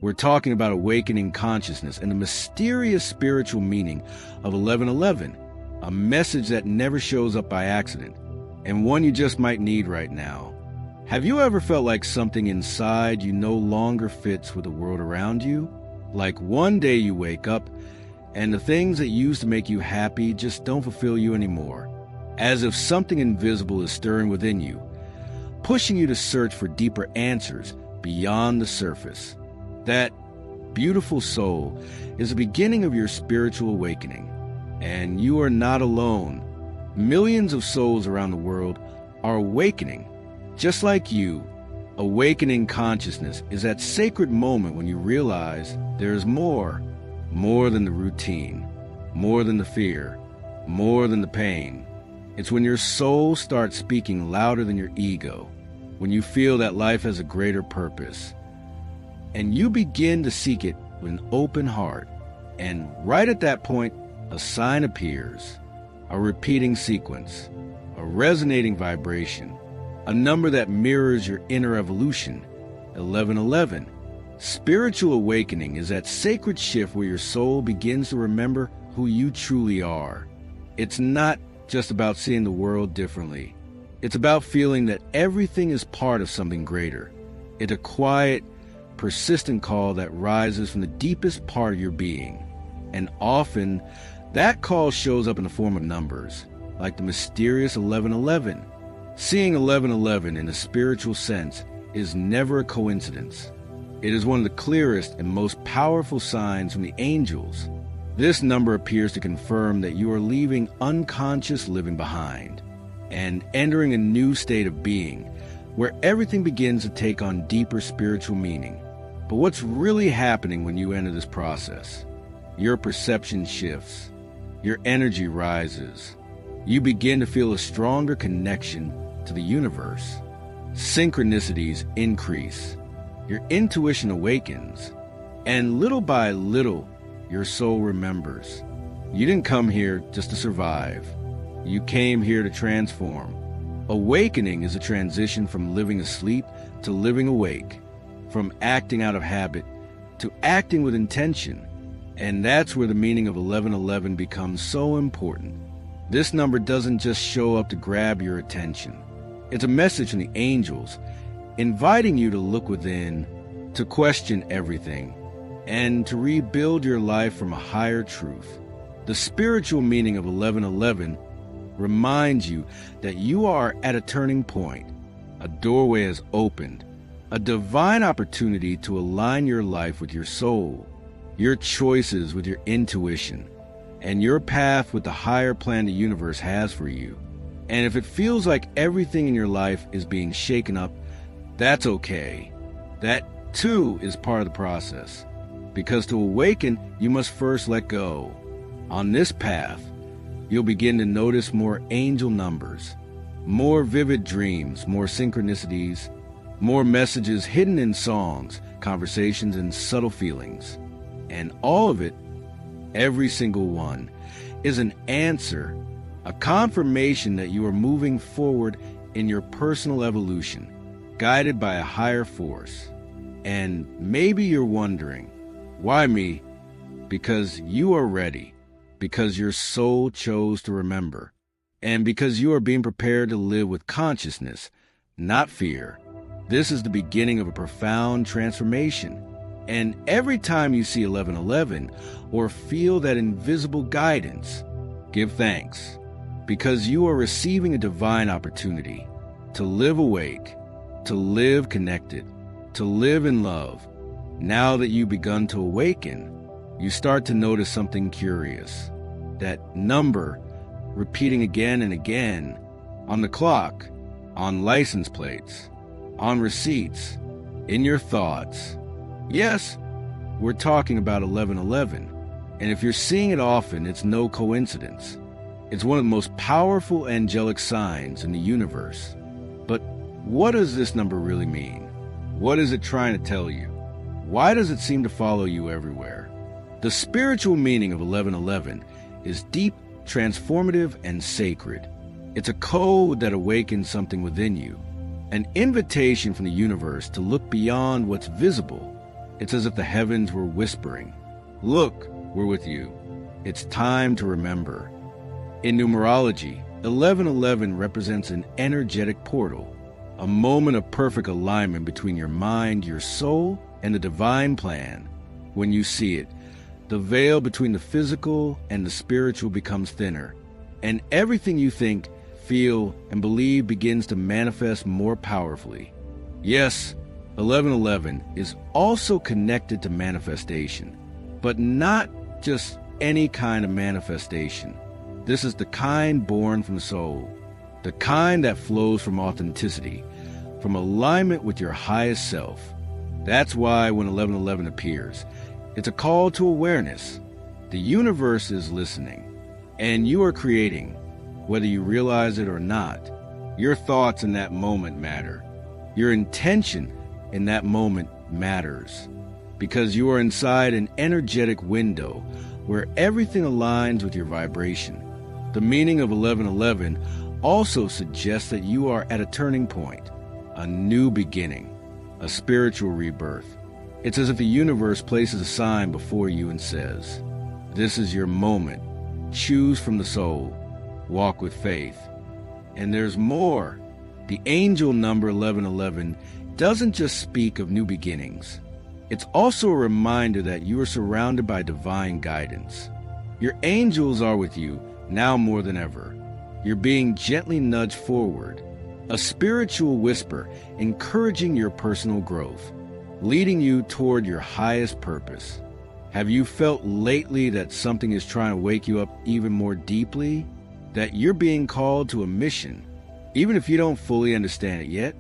We're talking about awakening consciousness and the mysterious spiritual meaning of 1111, a message that never shows up by accident, and one you just might need right now. Have you ever felt like something inside you no longer fits with the world around you? Like one day you wake up and the things that used to make you happy just don't fulfill you anymore, as if something invisible is stirring within you, pushing you to search for deeper answers beyond the surface. That beautiful soul is the beginning of your spiritual awakening, and you are not alone. Millions of souls around the world are awakening. Just like you, awakening consciousness is that sacred moment when you realize there is more than the routine, more than the fear, more than the pain. It's when your soul starts speaking louder than your ego, when you feel that life has a greater purpose, and you begin to seek it with an open heart. And right at that point, a sign appears, a repeating sequence, a resonating vibration, a number that mirrors your inner evolution, 1111. Spiritual awakening is that sacred shift where your soul begins to remember who you truly are. It's not just about seeing the world differently. It's about feeling that everything is part of something greater. It's a quiet, persistent call that rises from the deepest part of your being. And often, that call shows up in the form of numbers, like the mysterious 1111. Seeing 1111 in a spiritual sense is never a coincidence. It is one of the clearest and most powerful signs from the angels. This number appears to confirm that you are leaving unconscious living behind and entering a new state of being where everything begins to take on deeper spiritual meaning. But what's really happening when you enter this process? Your perception shifts. Your energy rises. You begin to feel a stronger connection to the universe. Synchronicities increase. Your intuition awakens. And little by little, your soul remembers. You didn't come here just to survive. You came here to transform. Awakening is a transition from living asleep to living awake, from acting out of habit to acting with intention. And that's where the meaning of 1111 becomes so important. This number doesn't just show up to grab your attention. It's a message from the angels, inviting you to look within, to question everything, and to rebuild your life from a higher truth. The spiritual meaning of 1111 reminds you that you are at a turning point. A doorway has opened, a divine opportunity to align your life with your soul, your choices with your intuition, and your path with the higher plan the universe has for you. And if it feels like everything in your life is being shaken up, that's okay. That too is part of the process. Because to awaken, you must first let go. On this path, you'll begin to notice more angel numbers, more vivid dreams, more synchronicities, more messages hidden in songs, conversations, and subtle feelings. And all of it, every single one, is an answer, a confirmation that you are moving forward in your personal evolution, guided by a higher force. And maybe you're wondering, why me? Because you are ready, because your soul chose to remember, and because you are being prepared to live with consciousness, not fear. This is the beginning of a profound transformation. And every time you see 1111 or feel that invisible guidance, give thanks, because you are receiving a divine opportunity to live awake, to live connected, to live in love. Now that you've begun to awaken, you start to notice something curious. That number repeating again and again on the clock, on license plates, on receipts, in your thoughts. Yes, we're talking about 1111. And if you're seeing it often, it's no coincidence. It's one of the most powerful angelic signs in the universe. But what does this number really mean? What is it trying to tell you? Why does it seem to follow you everywhere? The spiritual meaning of 1111 is deep, transformative, and sacred. It's a code that awakens something within you, an invitation from the universe to look beyond what's visible, It's as if the heavens were whispering, "Look, we're with you. It's time to remember." In numerology, 1111 represents an energetic portal, a moment of perfect alignment between your mind, your soul, and the divine plan. When you see it, the veil between the physical and the spiritual becomes thinner, and everything you think, feel, and believe begins to manifest more powerfully. Yes, 1111 is also connected to manifestation, but not just any kind of manifestation. This is the kind born from the soul, the kind that flows from authenticity, from alignment with your highest self. That's why when 1111 appears, it's a call to awareness. The universe is listening, and you are creating, whether you realize it or not. Your thoughts in that moment matter. Your intention in that moment matters, because you are inside an energetic window where everything aligns with your vibration. The meaning of 1111 also suggests that you are at a turning point, a new beginning, a spiritual rebirth. It's as if the universe places a sign before you and says, "This is your moment. Choose from the soul. Walk with faith." And there's more. The angel number 1111 doesn't just speak of new beginnings. It's also a reminder that you are surrounded by divine guidance. Your angels are with you now more than ever. You're being gently nudged forward, a spiritual whisper encouraging your personal growth, leading you toward your highest purpose. Have you felt lately that something is trying to wake you up even more deeply? That you're being called to a mission, even if you don't fully understand it yet?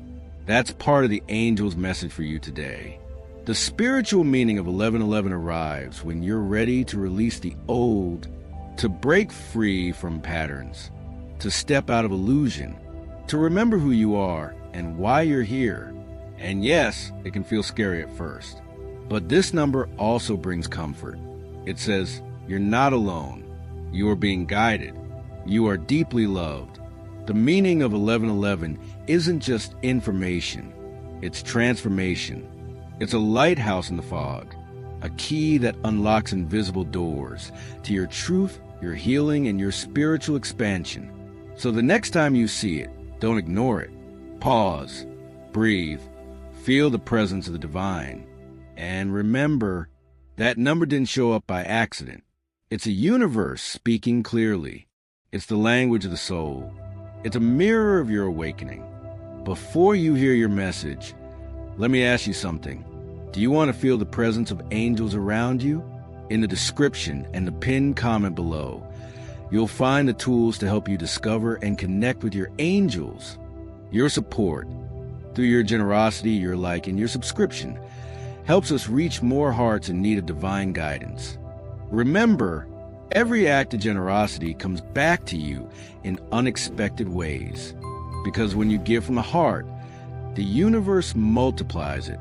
That's part of the angel's message for you today. The spiritual meaning of 1111 arrives when you're ready to release the old, to break free from patterns, to step out of illusion, to remember who you are and why you're here. And yes, it can feel scary at first, but this number also brings comfort. It says, you're not alone. You are being guided. You are deeply loved. The meaning of 1111 isn't just information. It's transformation. It's a lighthouse in the fog, a key that unlocks invisible doors to your truth, your healing, and your spiritual expansion. So the next time you see it, don't ignore it. Pause, breathe, feel the presence of the divine. And remember, that number didn't show up by accident. It's a universe speaking clearly. It's the language of the soul. It's a mirror of your awakening. Before you hear your message, let me ask you something. Do you want to feel the presence of angels around you? In the description and the pinned comment below, you'll find the tools to help you discover and connect with your angels. Your support, through your generosity, your like, and your subscription, helps us reach more hearts in need of divine guidance. Remember, every act of generosity comes back to you in unexpected ways, because when you give from the heart, the universe multiplies it.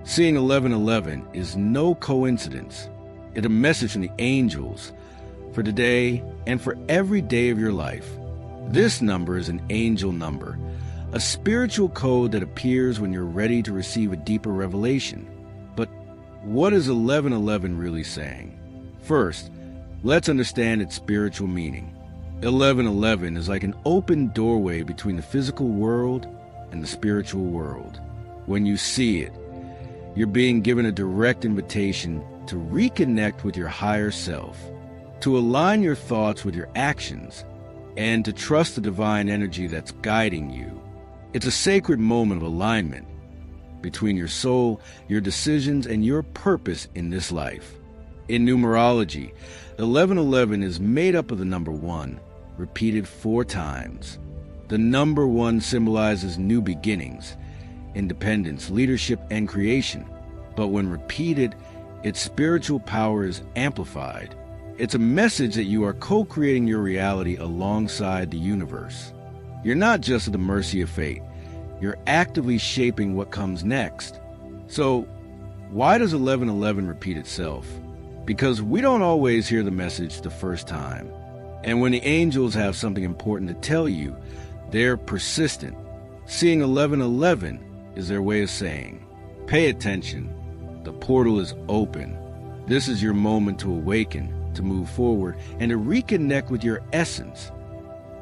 Seeing 1111 is no coincidence. It's a message from the angels for today and for every day of your life. This number is an angel number, a spiritual code that appears when you're ready to receive a deeper revelation. But what is 1111 really saying? First, let's understand its spiritual meaning. 1111 is like an open doorway between the physical world and the spiritual world. When you see it, you're being given a direct invitation to reconnect with your higher self, to align your thoughts with your actions, and to trust the divine energy that's guiding you. It's a sacred moment of alignment between your soul, your decisions, and your purpose in this life. In numerology, 1111 is made up of the number 1, repeated 4 times. The number 1 symbolizes new beginnings, independence, leadership, and creation. But when repeated, its spiritual power is amplified. It's a message that you are co-creating your reality alongside the universe. You're not just at the mercy of fate. You're actively shaping what comes next. So, why does 1111 repeat itself? Because we don't always hear the message the first time. And when the angels have something important to tell you, they're persistent. Seeing 1111 is their way of saying, pay attention. The portal is open. This is your moment to awaken, to move forward, and to reconnect with your essence.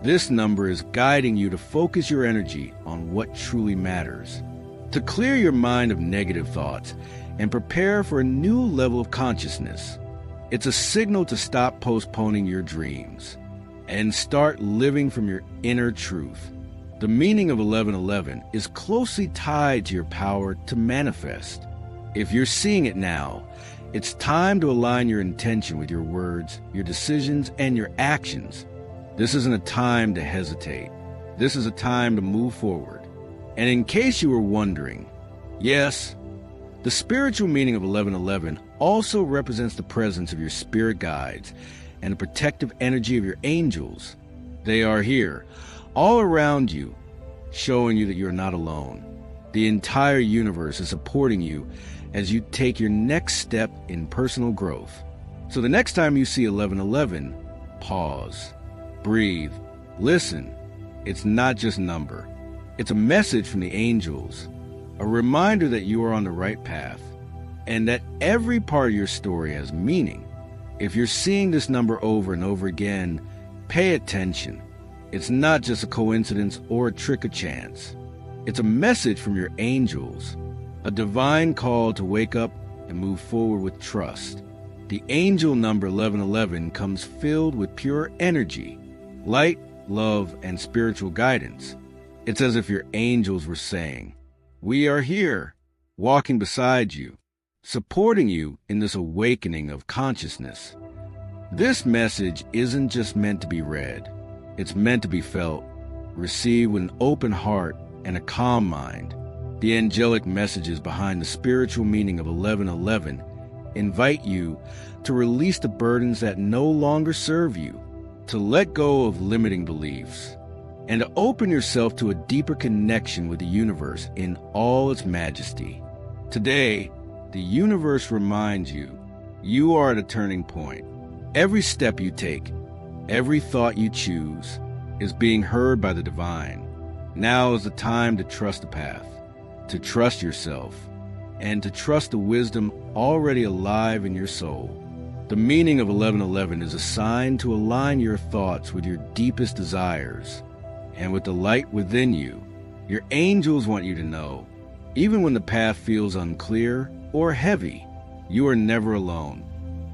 This number is guiding you to focus your energy on what truly matters, to clear your mind of negative thoughts and prepare for a new level of consciousness. It's a signal to stop postponing your dreams and start living from your inner truth. The meaning of 1111 is closely tied to your power to manifest. If you're seeing it now, it's time to align your intention with your words, your decisions, and your actions. This isn't a time to hesitate. This is a time to move forward. And in case you were wondering, yes, the spiritual meaning of 1111 also represents the presence of your spirit guides and the protective energy of your angels. They are here, all around you, showing you that you're not alone. The entire universe is supporting you as you take your next step in personal growth. So the next time you see 1111, pause, breathe, listen. It's not just a number. It's a message from the angels, a reminder that you are on the right path, and that every part of your story has meaning. If you're seeing this number over and over again, pay attention. It's not just a coincidence or a trick of chance. It's a message from your angels, a divine call to wake up and move forward with trust. The angel number 1111 comes filled with pure energy, light, love, and spiritual guidance. It's as if your angels were saying, "We are here, walking beside you, supporting you in this awakening of consciousness." This message isn't just meant to be read. It's meant to be felt, received with an open heart and a calm mind. The angelic messages behind the spiritual meaning of 1111 invite you to release the burdens that no longer serve you, to let go of limiting beliefs, and to open yourself to a deeper connection with the universe in all its majesty. Today, the universe reminds you, you are at a turning point. Every step you take, every thought you choose, is being heard by the divine. Now is the time to trust the path, to trust yourself, and to trust the wisdom already alive in your soul. The meaning of 1111 is a sign to align your thoughts with your deepest desires and with the light within you. Your angels want you to know, even when the path feels unclear or heavy, you are never alone.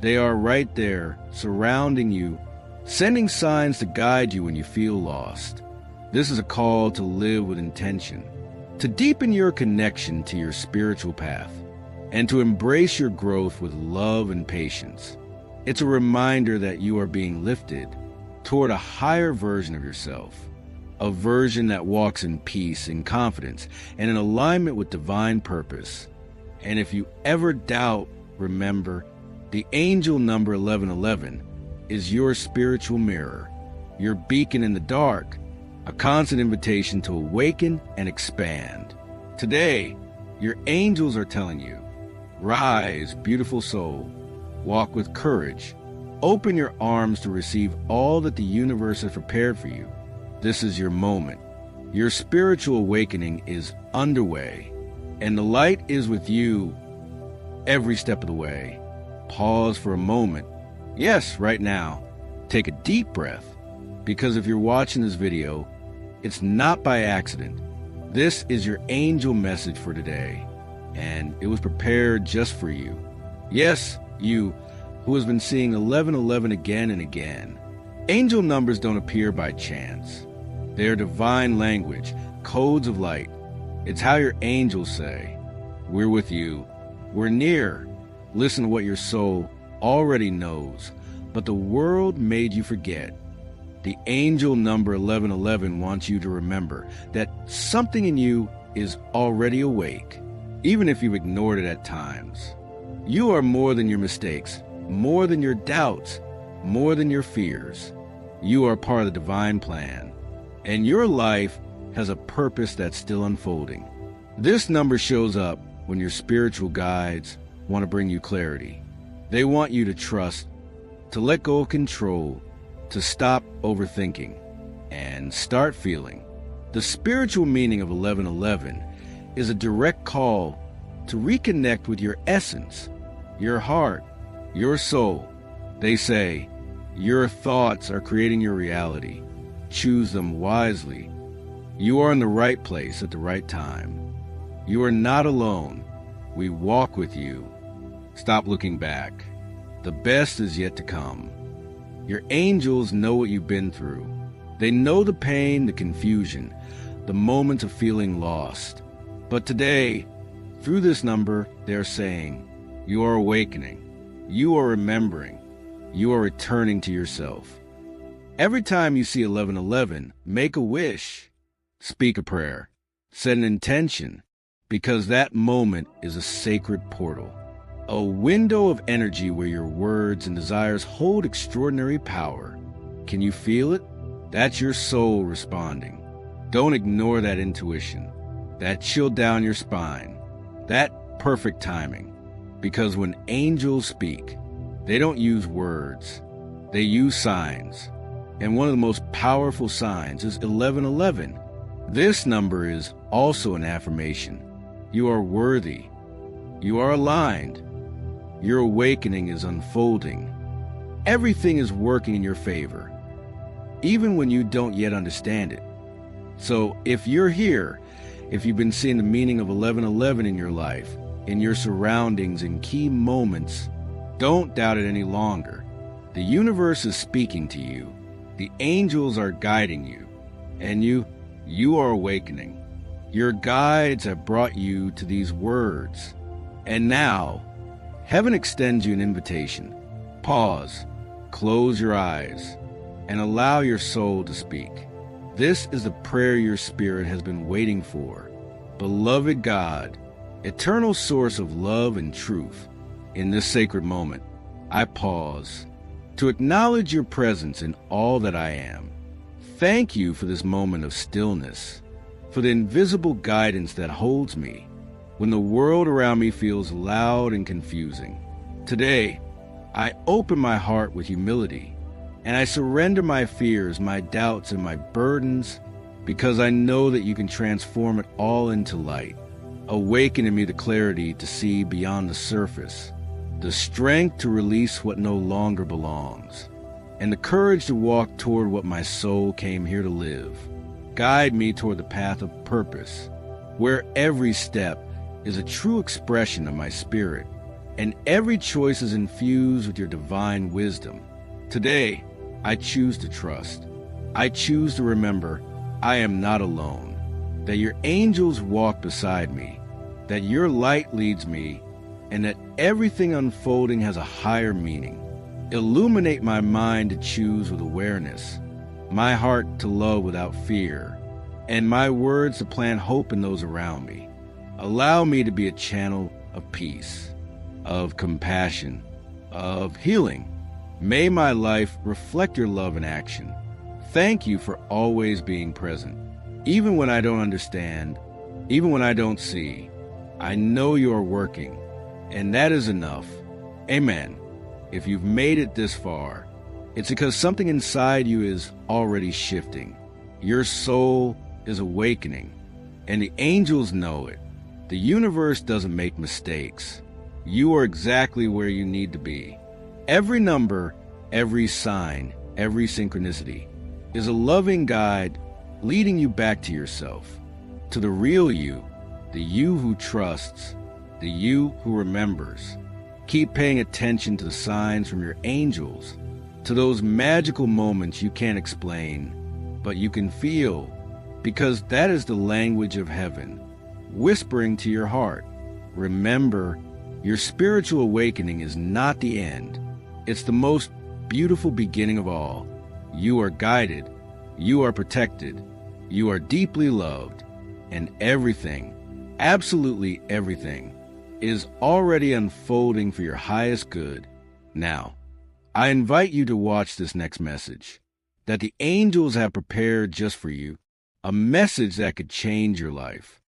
They are right there, surrounding you, sending signs to guide you when you feel lost. This is a call to live with intention, to deepen your connection to your spiritual path, and to embrace your growth with love and patience. It's a reminder that you are being lifted toward a higher version of yourself, a version that walks in peace and confidence and in alignment with divine purpose. And if you ever doubt, remember, the angel number 1111 is your spiritual mirror, your beacon in the dark, a constant invitation to awaken and expand. Today, your angels are telling you, rise, beautiful soul, walk with courage, open your arms to receive all that the universe has prepared for you. This is your moment. Your spiritual awakening is underway, and the light is with you every step of the way. Pause for a moment. Yes, right now. Take a deep breath, because if you're watching this video, it's not by accident. This is your angel message for today, and it was prepared just for you. Yes, you who has been seeing 1111 again and again. Angel numbers don't appear by chance. They are divine language, codes of light. It's how your angels say, "We're with you. We're near." Listen to what your soul already knows, but the world made you forget. The angel number 1111 wants you to remember that something in you is already awake, even if you've ignored it at times. You are more than your mistakes, more than your doubts, more than your fears. You are part of the divine plan, and your life has a purpose that's still unfolding. This number shows up when your spiritual guides want to bring you clarity. They want you to trust, to let go of control, to stop overthinking, and start feeling. The spiritual meaning of 1111 is a direct call to reconnect with your essence, your heart, your soul. They say, your thoughts are creating your reality. Choose them wisely. You are in the right place at the right time. You are not alone. We walk with you. Stop looking back. The best is yet to come. Your angels know what you've been through. They know the pain, the confusion, the moments of feeling lost. But today, through this number, they're saying, you are awakening. You are remembering. You are returning to yourself. Every time you see 1111, make a wish. Speak a prayer. Set an intention, because that moment is a sacred portal. A window of energy where your words and desires hold extraordinary power. Can you feel it? That's your soul responding. Don't ignore that intuition, that chill down your spine, that perfect timing. Because when angels speak, they don't use words, they use signs. And one of the most powerful signs is 1111. This number is also an affirmation. You are worthy. You are aligned. Your awakening is unfolding. Everything is working in your favor, even when you don't yet understand it. So if you're here, if you've been seeing the meaning of 1111 in your life, in your surroundings, in key moments, don't doubt it any longer. The universe is speaking to you. The angels are guiding you. And you are awakening. Your guides have brought you to these words. And now, heaven extends you an invitation. Pause, close your eyes, and allow your soul to speak. This is the prayer your spirit has been waiting for. Beloved God, eternal source of love and truth, in this sacred moment, I pause to acknowledge your presence in all that I am. Thank you for this moment of stillness, for the invisible guidance that holds me when the world around me feels loud and confusing. Today, I open my heart with humility, and I surrender my fears, my doubts, and my burdens, because I know that you can transform it all into light. Awaken in me the clarity to see beyond the surface, the strength to release what no longer belongs, and the courage to walk toward what my soul came here to live. Guide me toward the path of purpose, where every step is a true expression of my spirit, and every choice is infused with your divine wisdom. Today, I choose to trust. I choose to remember I am not alone, that your angels walk beside me, that your light leads me, and that everything unfolding has a higher meaning. Illuminate my mind to choose with awareness, my heart to love without fear, and my words to plant hope in those around me. Allow me to be a channel of peace, of compassion, of healing. May my life reflect your love in action. Thank you for always being present. Even when I don't understand, even when I don't see, I know you are working, and that is enough. Amen. If you've made it this far, it's because something inside you is already shifting. Your soul is awakening, and the angels know it. The universe doesn't make mistakes. You are exactly where you need to be. Every number, every sign, every synchronicity is a loving guide leading you back to yourself, to the real you, the you who trusts, the you who remembers. Keep paying attention to the signs from your angels, to those magical moments you can't explain, but you can feel, because that is the language of heaven, whispering to your heart. Remember, your spiritual awakening is not the end. It's the most beautiful beginning of all. You are guided, you are protected, you are deeply loved, and everything, absolutely everything, is already unfolding for your highest good. Now, I invite you to watch this next message that the angels have prepared just for you, a message that could change your life.